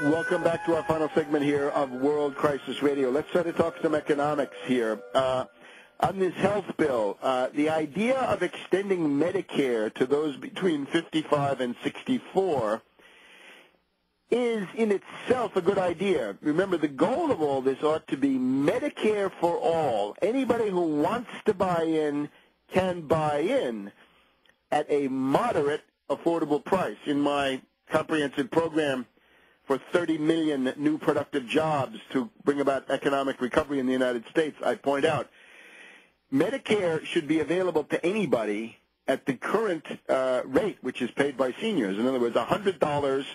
Welcome back to our final segment here of World Crisis Radio. Let's try to talk some economics here. On this health bill, the idea of extending Medicare to those between 55 and 64 is in itself a good idea. Remember, the goal of all this ought to be Medicare for all. Anybody who wants to buy in can buy in at a moderate, affordable price. In my comprehensive program for 30 million new productive jobs to bring about economic recovery in the United States, I point out Medicare should be available to anybody at the current rate, which is paid by seniors. In other words, $100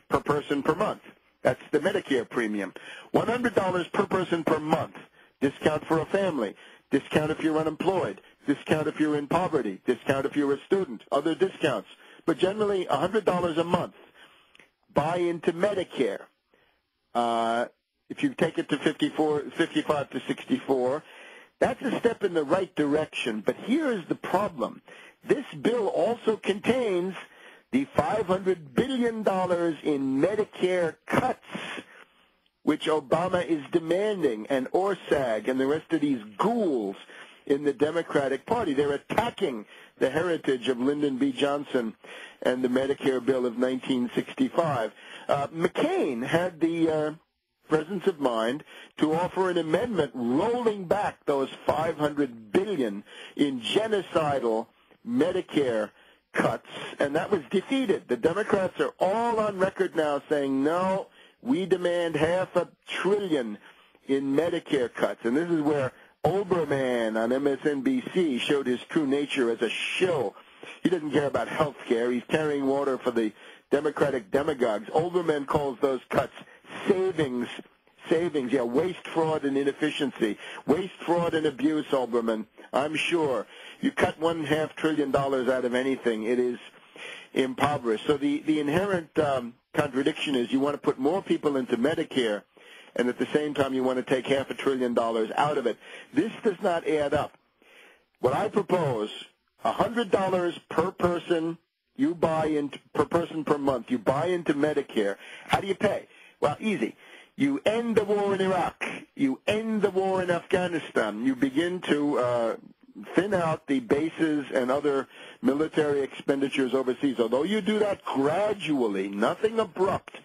per person per month. That's the Medicare premium. $100 per person per month. Discount for a family. Discount if you're unemployed. Discount if you're in poverty. Discount if you're a student. Other discounts. But generally, $100 a month. Buy into Medicare. If you take it to 55 to 64, that's a step in the right direction. But here is the problem. This bill also contains the $500 billion in Medicare cuts, which Obama is demanding, and Orsag and the rest of these ghouls in the Democratic Party. They're attacking the heritage of Lyndon B. Johnson and the Medicare bill of 1965. McCain had the presence of mind to offer an amendment rolling back those $500 billion in genocidal Medicare cuts, and that was defeated. The Democrats are all on record now saying, no, we demand $500 billion in Medicare cuts. And this is where Olbermann on MSNBC showed his true nature as a shill. He doesn't care about health care. He's carrying water for the Democratic demagogues. Olbermann calls those cuts savings, waste, fraud, and inefficiency. Waste, fraud, and abuse, Olbermann. I'm sure. You cut $1.5 trillion out of anything, it is impoverished. So the inherent contradiction is you want to put more people into Medicare, and at the same time you want to take $500 billion out of it. This does not add up. What I propose, $100 per person you buy into per person per month. You buy into Medicare. How do you pay? Well, easy. You end the war in Iraq. You end the war in Afghanistan. You begin to thin out the bases and other military expenditures overseas. Although you do that gradually, nothing abrupt,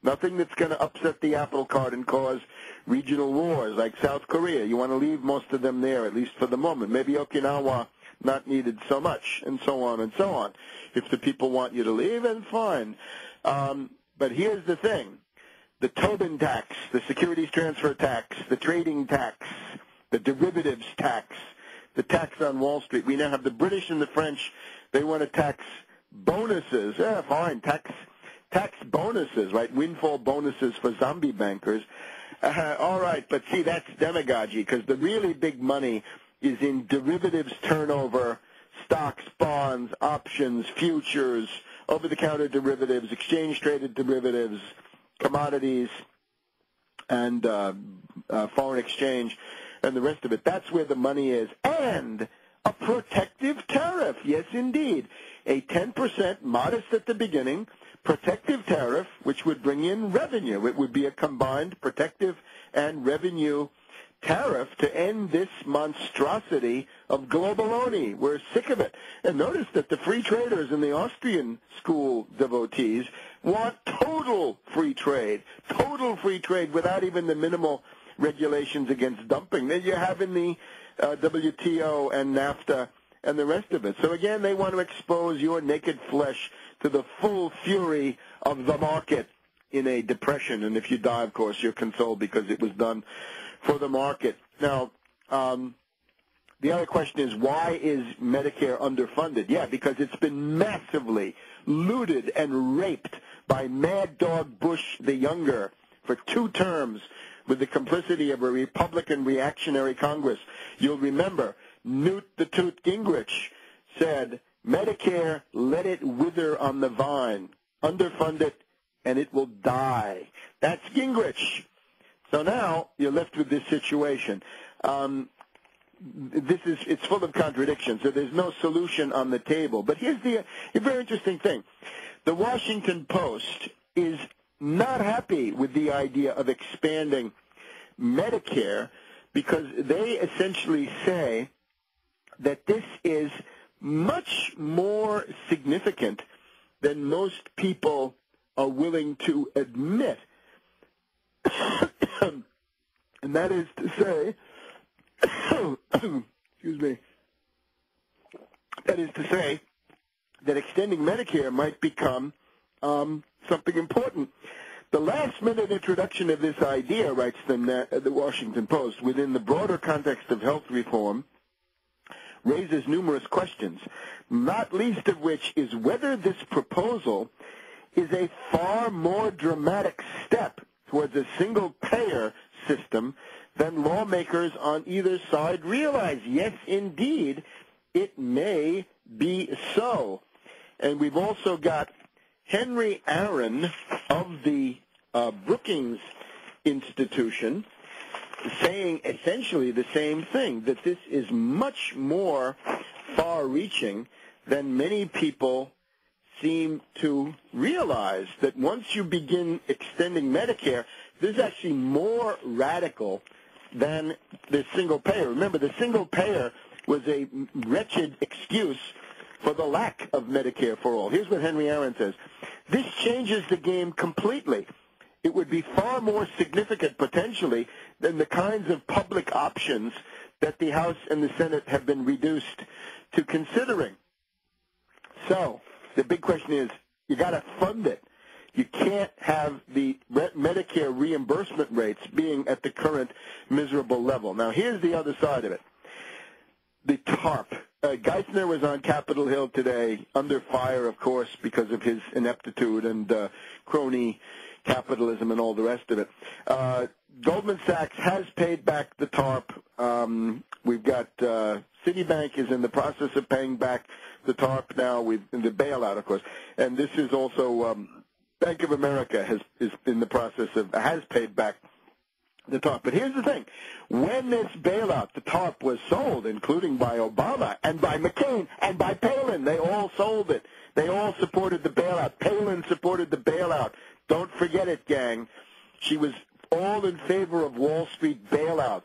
nothing that's going to upset the apple cart and cause regional wars like South Korea. You want to leave most of them there, at least for the moment. Maybe Okinawa, not needed so much, and so on and so on. If the people want you to leave, then fine. But here's the thing. The Tobin tax, the securities transfer tax, the trading tax, the derivatives tax, the tax on Wall Street. We now have the British and the French. They want to tax bonuses. Yeah, fine. Tax bonuses, right? Windfall bonuses for zombie bankers. All right, but see, that's demagogy because the really big money is in derivatives turnover, stocks, bonds, options, futures, over-the-counter derivatives, exchange-traded derivatives, commodities, and foreign exchange, and the rest of it. That's where the money is. And a protective tariff. Yes, indeed. A 10%, modest at the beginning, protective tariff, which would bring in revenue. It would be a combined protective and revenue tariff to end this monstrosity of globaloney. We're sick of it. And notice that the free traders and the Austrian school devotees want total free trade without even the minimal regulations against dumping that you have in the WTO and NAFTA and the rest of it. So again, they want to expose your naked flesh to the full fury of the market in a depression. And if you die, of course, you're consoled because it was done for the market. Now, the other question is, why is Medicare underfunded? Yeah, because it's been massively looted and raped by Mad Dog Bush the Younger for 2 terms with the complicity of a Republican reactionary Congress. You'll remember Newt the Toot Gingrich said, Medicare, let it wither on the vine. Underfund it, and it will die. That's Gingrich. So now you're left with this situation. It's full of contradictions, so there's no solution on the table. But here's a very interesting thing. The Washington Post is not happy with the idea of expanding Medicare because they essentially say that this is much more significant than most people are willing to admit. And that is to say, excuse me, that is to say that extending Medicare might become something important. The last-minute introduction of this idea, writes the Washington Post, within the broader context of health reform, raises numerous questions, not least of which is whether this proposal is a far more dramatic step towards a single-payer system than lawmakers on either side realize. Yes, indeed, it may be so. And we've also got Henry Aaron of the Brookings Institution saying essentially the same thing, that this is much more far-reaching than many people seem to realize, that once you begin extending Medicare, this is actually more radical than the single payer. Remember, the single payer was a wretched excuse for the lack of Medicare for all. Here's what Henry Aaron says. This changes the game completely. It would be far more significant, potentially, than the kinds of public options that the House and the Senate have been reduced to considering. So, the big question is, you got to fund it. You can't have the Medicare reimbursement rates being at the current miserable level. Now, here's the other side of it. The TARP. Geithner was on Capitol Hill today, under fire, of course, because of his ineptitude and crony capitalism and all the rest of it. Goldman Sachs has paid back the TARP. We've got Citibank is in the process of paying back the TARP now, with the bailout, of course. And this is also Bank of America is in the process of, has paid back the TARP. But here's the thing. When this bailout, the TARP, was sold, including by Obama and by McCain and by Palin, they all sold it. They all supported the bailout. Palin supported the bailout. Don't forget it, gang. She was all in favor of Wall Street bailouts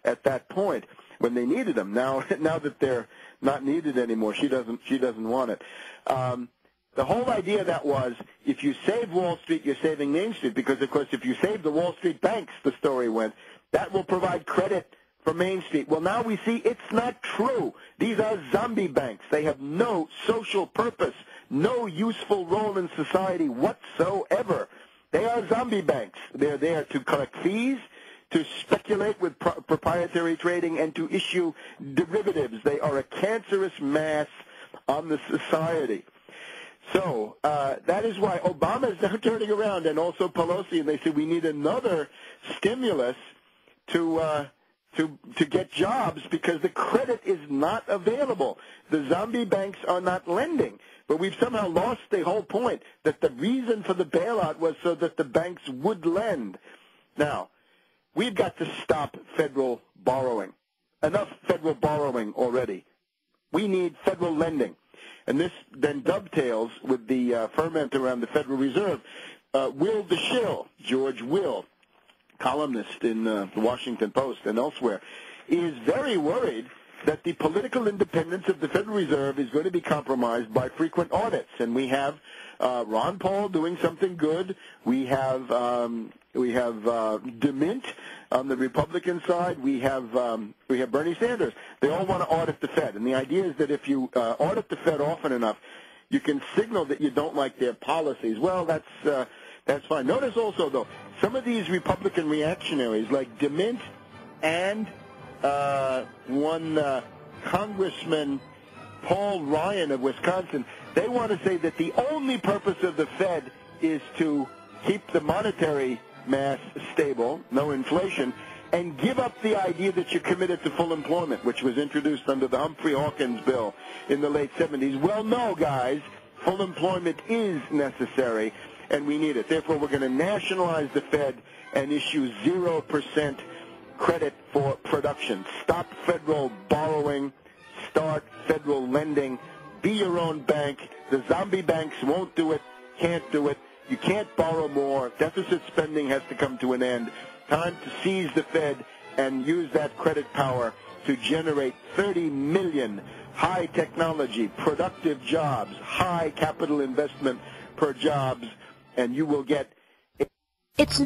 at that point when they needed them. Now that they're not needed anymore, she doesn't want it. The whole idea that was, if you save Wall Street, you're saving Main Street, because, of course, if you save the Wall Street banks, the story went, that will provide credit for Main Street. Well, now we see it's not true. These are zombie banks. They have no social purpose, no useful role in society whatsoever. They are zombie banks. They're there to collect fees, to speculate with proprietary trading, and to issue derivatives. They are a cancerous mass on the society. So that is why Obama is now turning around, and also Pelosi, and they say we need another stimulus to get jobs, because the credit is not available. The zombie banks are not lending. But we've somehow lost the whole point, that the reason for the bailout was so that the banks would lend. Now, we've got to stop federal borrowing. Enough federal borrowing already. We need federal lending. And this then dovetails with the ferment around the Federal Reserve. Will the Shill, George Will, columnist in the Washington Post and elsewhere, is very worried that the political independence of the Federal Reserve is going to be compromised by frequent audits. And we have Ron Paul doing something good. We have DeMint on the Republican side. We have Bernie Sanders. They all want to audit the Fed. And the idea is that if you audit the Fed often enough, you can signal that you don't like their policies. Well, that's fine. Notice also, though, some of these Republican reactionaries, like DeMint and one Congressman Paul Ryan of Wisconsin, they want to say that the only purpose of the Fed is to keep the monetary mass stable, no inflation, and give up the idea that you're committed to full employment, which was introduced under the Humphrey Hawkins bill in the late 70s. Well, no, guys, full employment is necessary, and we need it. Therefore, we're going to nationalize the Fed and issue 0% credit for production. Stop federal borrowing. Start federal lending. Be your own bank. The zombie banks won't do it, can't do it. You can't borrow more. Deficit spending has to come to an end. Time to seize the Fed and use that credit power to generate 30 million high technology, productive jobs, high capital investment per jobs, and you will get... It's